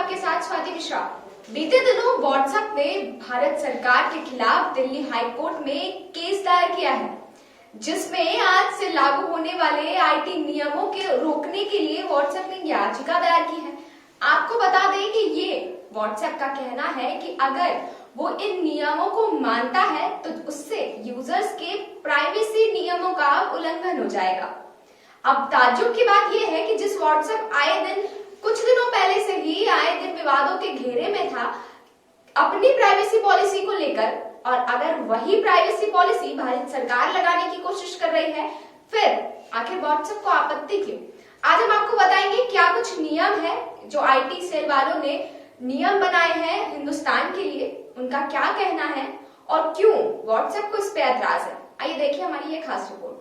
आपके साथ स्वाति मिश्रा। बीते दिनों व्हाट्सएप ने भारत सरकार के खिलाफ दिल्ली हाई कोर्ट में एक केस दायर किया है, जिसमें आज से लागू होने वाले आईटी नियमों के रोकने के लिए व्हाट्सएप ने याचिका दायर की है। आपको बता दें कि ये व्हाट्सएप का कहना है कि अगर वो इन नियमों को मानता है तो उससे यूजर्स के प्राइवेसी नियमों का उल्लंघन हो जाएगा। अब ताज्जुब की बात यह है कि जिस व्हाट्सएप आए दिन कुछ दिनों पहले से ही आए दिन विवादों के घेरे में था अपनी प्राइवेसी पॉलिसी को लेकर, और अगर वही प्राइवेसी पॉलिसी भारत सरकार लगाने की कोशिश कर रही है, फिर आखिर व्हाट्सएप को आपत्ति क्यों? आज हम आपको बताएंगे क्या कुछ नियम है जो आईटी सेल वालों ने नियम बनाए हैं हिंदुस्तान के लिए, उनका क्या कहना है और क्यों व्हाट्सएप को इस पे ऐतराज है। आइए देखिए हमारी ये खास रिपोर्ट।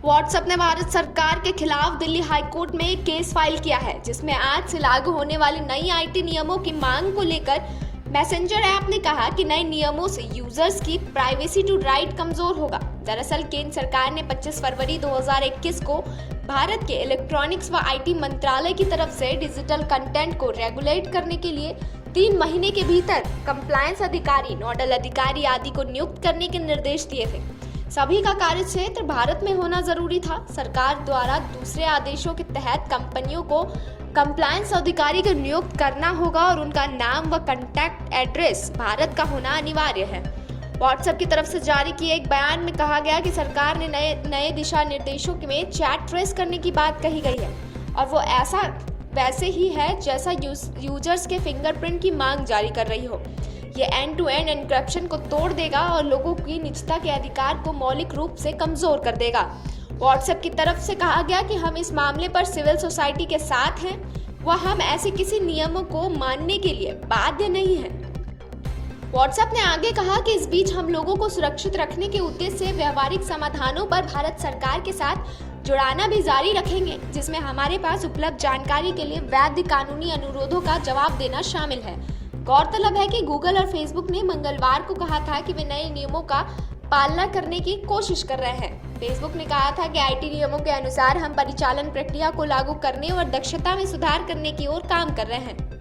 व्हाट्सएप ने भारत सरकार के खिलाफ दिल्ली हाई कोर्ट में एक केस फाइल किया है, जिसमें आज से लागू होने वाली नई आईटी नियमों की मांग को लेकर मैसेंजर ऐप ने कहा कि नए नियमों से यूजर्स की प्राइवेसी टू राइट कमजोर होगा। दरअसल केंद्र सरकार ने 25 फरवरी 2021 को भारत के इलेक्ट्रॉनिक्स व आईटी मंत्रालय की तरफ से डिजिटल कंटेंट को रेगुलेट करने के लिए 3 महीने के भीतर कंप्लायंस अधिकारी, नोडल अधिकारी आदि को नियुक्त करने के निर्देश दिए थे। सभी का कार्य क्षेत्र भारत में होना जरूरी था। सरकार द्वारा दूसरे आदेशों के तहत कंपनियों को कंप्लायंस अधिकारी को नियुक्त करना होगा और उनका नाम व कॉन्टैक्ट एड्रेस भारत का होना अनिवार्य है। व्हाट्सएप की तरफ से जारी किए एक बयान में कहा गया कि सरकार ने नए दिशा निर्देशों में चैट ट्रेस करने की बात कही गई है, और वो ऐसा वैसे ही है जैसा यूजर्स के फिंगरप्रिंट की मांग जारी कर रही हो। ये एंड टू एंड एन्क्रिप्शन को तोड़ देगा और लोगों की निजता के अधिकार को मौलिक रूप से कमजोर कर देगा। व्हाट्सएप की तरफ से कहा गया कि हम इस मामले पर सिविल सोसाइटी के साथ हैं व हम ऐसे किसी नियमों को मानने के लिए बाध्य नहीं हैं। व्हाट्सएप ने आगे कहा कि इस बीच हम लोगों को सुरक्षित रखने के उद्देश्य से व्यवहारिक समाधानों पर भारत सरकार के साथ जुड़ाना भी जारी रखेंगे, जिसमें हमारे पास उपलब्ध जानकारी के लिए वैध कानूनी अनुरोधों का जवाब देना शामिल है। गौरतलब है कि गूगल और फेसबुक ने मंगलवार को कहा था कि वे नए नियमों का पालना करने की कोशिश कर रहे हैं। फेसबुक ने कहा था कि आईटी नियमों के अनुसार हम परिचालन प्रक्रिया को लागू करने और दक्षता में सुधार करने की ओर काम कर रहे हैं।